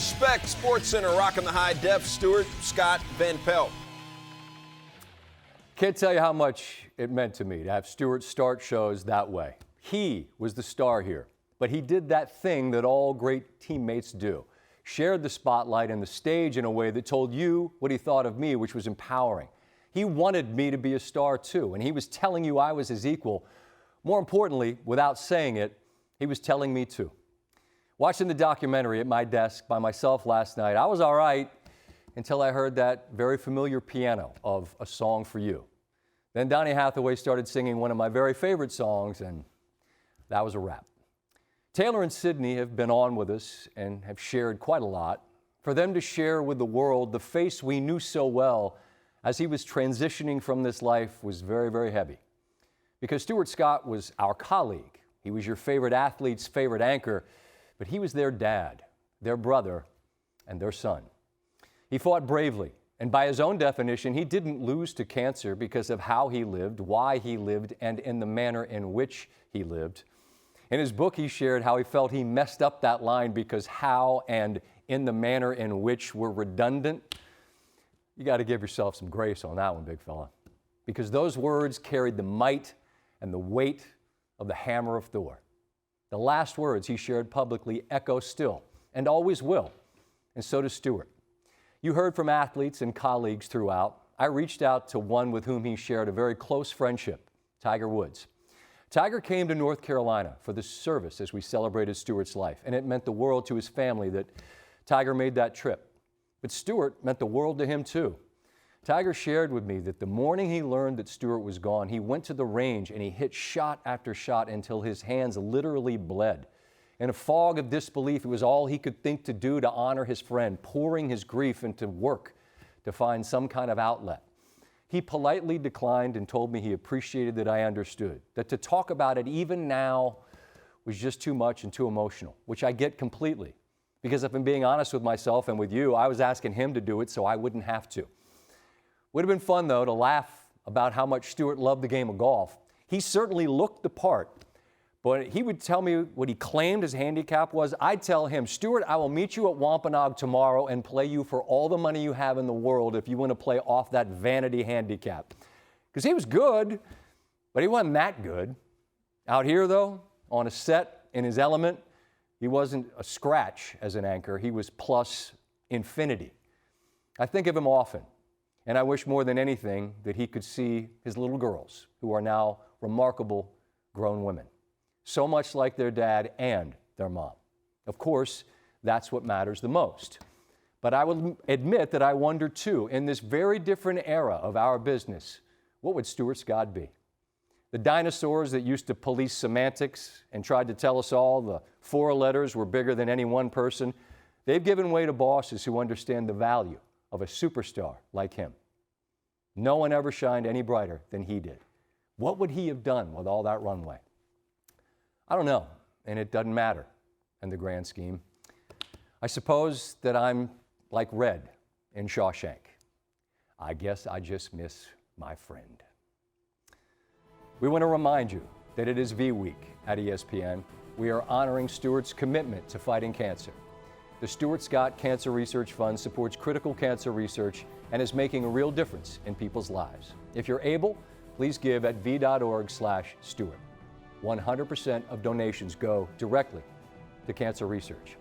Respect Sports Center, rocking the high def. Stuart Scott, Van Pelt. Can't tell you how much it meant to me to have Stuart start shows that way. He was the star here, but he did that thing that all great teammates do. Shared the spotlight and the stage in a way that told you what he thought of me, which was empowering. He wanted me to be a star too, and he was telling you I was his equal. More importantly, without saying it, he was telling me too. Watching the documentary at my desk by myself last night, I was all right until I heard that very familiar piano of A Song for You. Then Donny Hathaway started singing one of my very favorite songs, and that was a wrap. Taylor and Sydney have been on with us and have shared quite a lot. For them to share with the world the face we knew so well as he was transitioning from this life was very, very heavy. Because Stuart Scott was our colleague. He was your favorite athlete's favorite anchor, but he was their dad, their brother, and their son. He fought bravely, and by his own definition, he didn't lose to cancer because of how he lived, why he lived, and in the manner in which he lived. In his book, he shared how he felt he messed up that line because how and in the manner in which were redundant. You got to give yourself some grace on that one, big fella, because those words carried the might and the weight of the hammer of Thor. The last words he shared publicly echo still and always will, and so does Stuart. You heard from athletes and colleagues throughout. I reached out to one with whom he shared a very close friendship, Tiger Woods. Tiger came to North Carolina for the service as we celebrated Stuart's life, and it meant the world to his family that Tiger made that trip. But Stuart meant the world to him too. Tiger shared with me that the morning he learned that Stuart was gone, he went to the range and he hit shot after shot until his hands literally bled. In a fog of disbelief, it was all he could think to do to honor his friend, pouring his grief into work to find some kind of outlet. He politely declined and told me he appreciated that I understood, that to talk about it even now was just too much and too emotional, which I get completely. Because if I'm being honest with myself and with you, I was asking him to do it so I wouldn't have to. Would have been fun, though, to laugh about how much Stuart loved the game of golf. He certainly looked the part, but he would tell me what he claimed his handicap was. I'd tell him, Stuart, I will meet you at Wampanoag tomorrow and play you for all the money you have in the world if you want to play off that vanity handicap. Because he was good, but he wasn't that good. Out here, though, on a set, in his element, he wasn't a scratch as an anchor. He was plus infinity. I think of him often. And I wish more than anything that he could see his little girls, who are now remarkable grown women, so much like their dad and their mom. Of course, that's what matters the most. But I will admit that I wonder too, in this very different era of our business, what would Stuart Scott be? The dinosaurs that used to police semantics and tried to tell us all the 4 letters were bigger than any one person, they've given way to bosses who understand the value of a superstar like him. No one ever shined any brighter than he did. What would he have done with all that runway? I don't know, and it doesn't matter in the grand scheme. I suppose that I'm like Red in Shawshank. I guess I just miss my friend. We want to remind you that it is V Week at ESPN. We are honoring Stuart's commitment to fighting cancer. The Stuart Scott Cancer Research Fund supports critical cancer research and is making a real difference in people's lives. If you're able, please give at v.org/Stuart. 100% of donations go directly to cancer research.